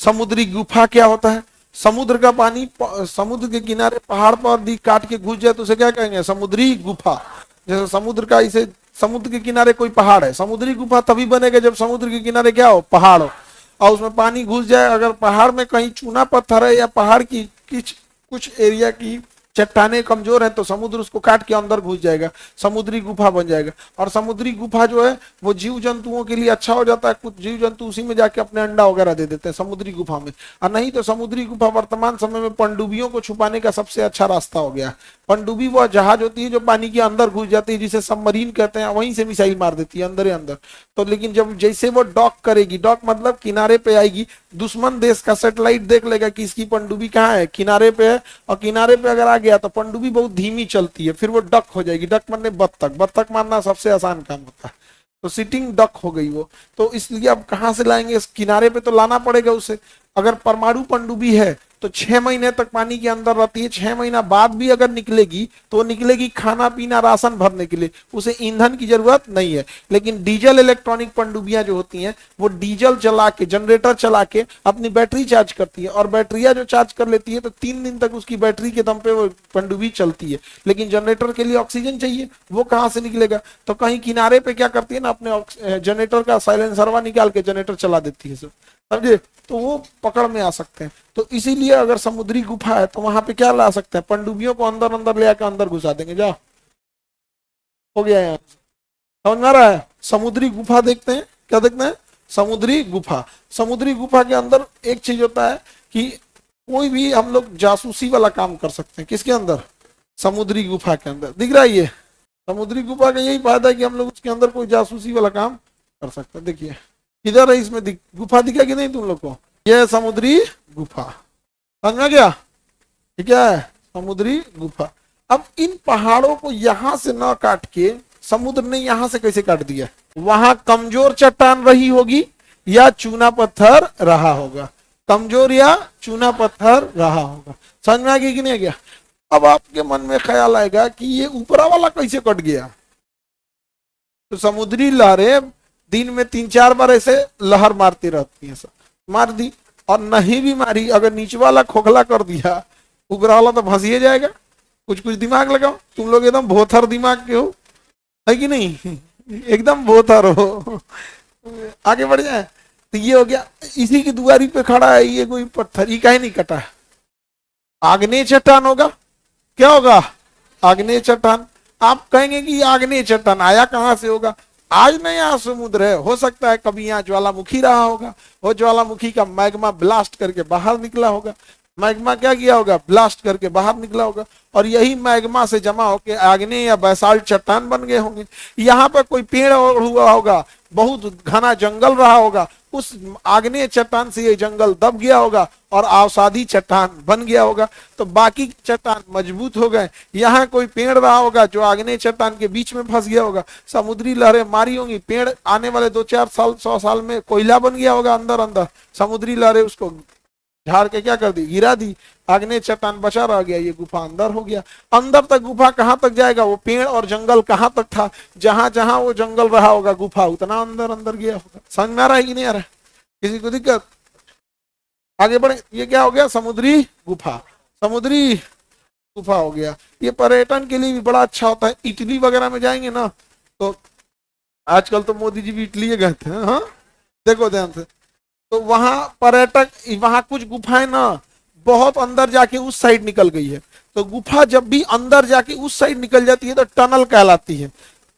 समुद्री गुफा क्या होता है? समुद्र का पानी समुद्र के किनारे पहाड़ पर भी काट के घुस जाए तो उसे क्या कहेंगे? समुद्री गुफा। जैसे समुद्र का, इसे समुद्र के किनारे कोई पहाड़ है, समुद्री गुफा तभी बनेगा जब समुद्र के किनारे क्या हो? पहाड़ हो, और उसमें पानी घुस जाए। अगर पहाड़ में कहीं चूना पत्थर है या पहाड़ की कुछ एरिया की चट्टाने कमजोर है तो समुद्र उसको काट के अंदर घुस जाएगा, समुद्री गुफा बन जाएगा। और समुद्री गुफा जो है वो जीव जंतुओं के लिए अच्छा हो जाता है, कुछ जीव जंतु उसी में जाके अपने अंडा वगैरह दे देते हैं समुद्री गुफा में। और नहीं तो समुद्री गुफा वर्तमान समय में पनडुब्बियों को छुपाने का सबसे अच्छा रास्ता हो गया। पनडुब्बी वह जहाज होती है जो पानी के अंदर घुस जाती है, जिसे सबमरीन कहते हैं, वहीं से मिसाइल मार देती है अंदर ही अंदर। तो लेकिन जब जैसे वो डॉक करेगी, डॉक मतलब किनारे पे आएगी, दुश्मन देश का सैटेलाइट देख लेगा कि इसकी पनडुब्बी कहाँ है, किनारे पे है, और किनारे पे अगर आ गया तो पनडुब्बी बहुत धीमी चलती है, फिर वो डक हो जाएगी। डक मारने बत्तख, बत्तख मारना सबसे आसान काम होता है, तो सिटिंग डक हो गई वो। तो इसलिए अब कहां से लाएंगे? इस किनारे पे तो लाना पड़ेगा उसे। अगर परमाणु पनडुब्बी है तो 6 महीने तक पानी के अंदर रहती है, 6 महीना बाद भी अगर निकलेगी तो निकलेगी खाना पीना राशन भरने के लिए, उसे ईंधन की जरूरत नहीं है। लेकिन डीजल इलेक्ट्रॉनिक पनडुब्बियां जो होती हैं वो डीजल चला के, जनरेटर चला के अपनी बैटरी चार्ज करती है, और बैटरियां जो चार्ज कर लेती है तो 3 दिन तक उसकी बैटरी के दम पे वो पनडुब्बी चलती है। लेकिन जनरेटर के लिए ऑक्सीजन चाहिए, वो कहां से निकलेगा? तो कहीं किनारे पे क्या करती है ना, अपने जनरेटर का साइलेंसरवा निकाल के जनरेटर चला देती है, समझे? तो वो पकड़ में आ सकते हैं। तो इसीलिए अगर समुद्री गुफा है तो वहां पे क्या ला सकते हैं? पनडुब्बियों को अंदर अंदर ले आकर अंदर घुसा देंगे। जा हो गया, यहाँ समझ में आ रहा है? समुद्री गुफा देखते हैं, क्या देखते हैं? समुद्री गुफा। समुद्री गुफा के अंदर एक चीज होता है कि कोई भी हम लोग जासूसी वाला काम कर सकते हैं। किसके अंदर? समुद्री गुफा के अंदर। दिख रहा है ये समुद्री गुफा का यही फायदा है कि हम लोग उसके अंदर कोई जासूसी वाला काम कर सकते हैं। देखिए इधर है, इसमें गुफा दिखा कि नहीं तुम लोग को? यह समुद्री गुफा, समझ में गया? ठीक है, समुद्री गुफा। अब इन पहाड़ों को यहां से ना काट के समुद्र ने यहां से कैसे काट दिया? वहां कमजोर चट्टान रही होगी या चूना पत्थर रहा होगा, कमजोर या चूना पत्थर रहा होगा। समझ में आ गया कि नहीं आ गया? अब आपके मन में ख्याल आएगा कि ये ऊपरा वाला कैसे कट गया? तो समुद्री लहरें दिन में 3-4 बार ऐसे लहर मारती रहती है, मार दी, और नहीं भी मारी, अगर नीचे वाला खोखला कर दिया, ऊपरा वाला तो फंसिए जाएगा। कुछ कुछ दिमाग लगाओ, तुम लोग एकदम भोथर दिमाग के हो, है कि नहीं? एकदम भोथर हो। आगे बढ़ जाए तो ये हो गया, इसी की दुआरी पे खड़ा है, ये कोई पत्थर ही काहे नहीं कटा है? आग्नेय चट्टान होगा। क्या होगा? आग्नेय चट्टान। आप कहेंगे कि आग्नेय चट्टान आया कहां से होगा? आज नया समुद्र है, हो सकता है कभी यहाँ ज्वालामुखी रहा होगा, वो ज्वालामुखी का मैग्मा ब्लास्ट करके बाहर निकला होगा। मैग्मा क्या किया होगा? ब्लास्ट करके बाहर निकला होगा, और यही मैग्मा से जमा होकर आग्नेय या बैसाल्ट चट्टान बन गए होंगे। यहाँ पर कोई पेड़ हुआ होगा, बहुत घना जंगल रहा होगा, उस आग्नेय चट्टान से ये जंगल दब गया होगा और अवसादी चट्टान बन गया होगा, तो बाकी चट्टान मजबूत हो गए। यहाँ कोई पेड़ रहा होगा जो आग्नेय चट्टान के बीच में फंस गया होगा, समुद्री लहरें मारी होंगी, पेड़ आने वाले 2-4 साल 100 साल में कोयला बन गया होगा अंदर अंदर, समुद्री लहरें उसको झाड़ के क्या कर दी? गिरा दी, आग्नेय चट्टान बचा रह गया, ये गुफा अंदर हो गया। अंदर तक गुफा कहाँ तक जाएगा? वो पेड़ और जंगल कहाँ तक था? जहां जहां वो जंगल रहा होगा गुफा उतना अंदर अंदर गया होगा। समझ में आ रहा है कि नहीं आ रहा है? किसी को दिक्कत? आगे बढ़े। ये क्या हो गया? समुद्री गुफा। समुद्री गुफा हो गया। ये पर्यटन के लिए भी बड़ा अच्छा होता है। इटली वगैरह में जाएंगे ना, तो आजकल तो मोदी जी भी इटली गए थे, हाँ देखो ध्यान से, तो वहां पर्यटक, वहां कुछ गुफाएं ना बहुत अंदर जाके उस साइड निकल गई है, तो गुफा जब भी अंदर जाके उस साइड निकल जाती है तो टनल कहलाती है।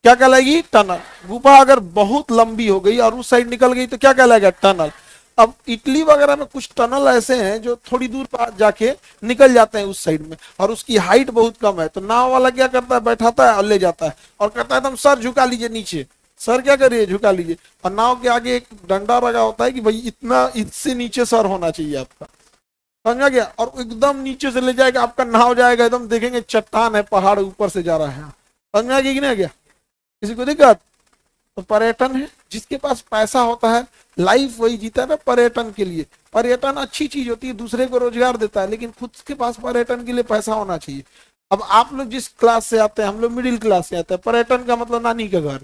क्या कहलाएगी? टनल। गुफा अगर बहुत लंबी हो गई और उस साइड निकल गई तो क्या कहलाएगा? टनल। अब इटली वगैरह में कुछ टनल ऐसे हैं जो थोड़ी दूर पर जाके निकल जाते हैं उस साइड में, और उसकी हाइट बहुत कम है, तो नाव वाला क्या करता है? बैठाता है और ले जाता है, और कहता है तुम सर झुका लीजिए नीचे, सर क्या करिए? झुका लीजिए। और नाव के आगे एक डंडा लगा होता है कि भाई इतना, इससे नीचे सर होना चाहिए आपका, समझा गया? और एकदम नीचे से ले जाएगा, आपका नाव जाएगा एकदम, देखेंगे चट्टान है, पहाड़ ऊपर से जा रहा है। समझ में आ गया कि नहीं आ गया? किसी को दिक्कत? तो पर्यटन है, जिसके पास पैसा होता है लाइफ वही जीता है ना पर्यटन के लिए। पर्यटन अच्छी चीज होती है, दूसरे को रोजगार देता है, लेकिन खुद के पास पर्यटन के लिए पैसा होना चाहिए। अब आप लोग जिस क्लास से आते हैं, हम लोग मिडिल क्लास से आते हैं, पर्यटन का मतलब नानी का घर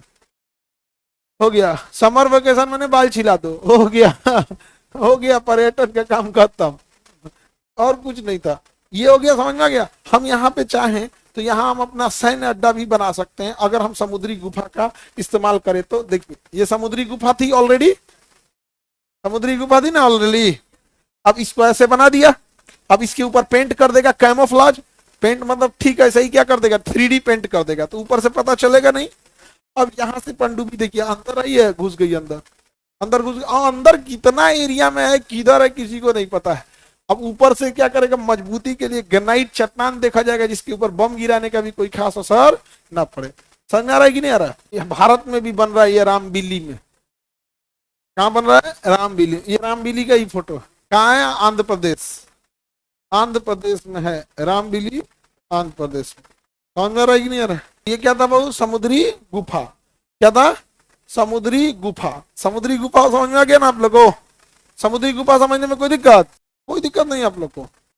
हो गया, समर वेकेशन मैंने बाल छिला दो हो गया, हो गया, पर्यटन का काम खत्म, और कुछ नहीं था। ये हो गया, समझ में आ गया। हम यहाँ पे चाहें तो यहाँ हम अपना सैन्य अड्डा भी बना सकते हैं अगर हम समुद्री गुफा का इस्तेमाल करें तो। देखिए ये समुद्री गुफा थी ऑलरेडी, समुद्री गुफा थी ना ऑलरेडी। अब इसको ऐसे बना दिया, अब इसके ऊपर पेंट कर देगा कैमोफ्लाज। पेंट मतलब ठीक है, सही क्या कर देगा, 3D पेंट कर देगा, तो ऊपर से पता चलेगा नहीं। अब यहाँ से पनडुब्बी देखिए अंदर आई है, घुस गई अंदर, अंदर घुस गई। अंदर कितना एरिया में है, किधर है, किसी को नहीं पता है। अब ऊपर से क्या करेगा, मजबूती के लिए ग्रेनाइट चट्टान देखा जाएगा जिसके ऊपर बम गिराने का भी कोई खास असर ना पड़े। समझ में आ रहा है कि नहीं आ रहा है? ये भारत में भी बन रहा है, ये रामबिली में। कहाँ बन रहा है, रामबिली। ये रामबिली का ही फोटो कहाँ है, आंध्र प्रदेश, आंध्र प्रदेश में है रामबिली, आंध्र प्रदेश में। समझ में आ रहा है कि नहीं आ रहा है? ये क्या था बाबू, समुद्री गुफा। क्या था, समुद्री गुफा। समुद्री गुफा समझ में आ गया ना आप लोगों को? समुद्री गुफा समझने में कोई दिक्कत, कोई दिक्कत नहीं आप लोग को।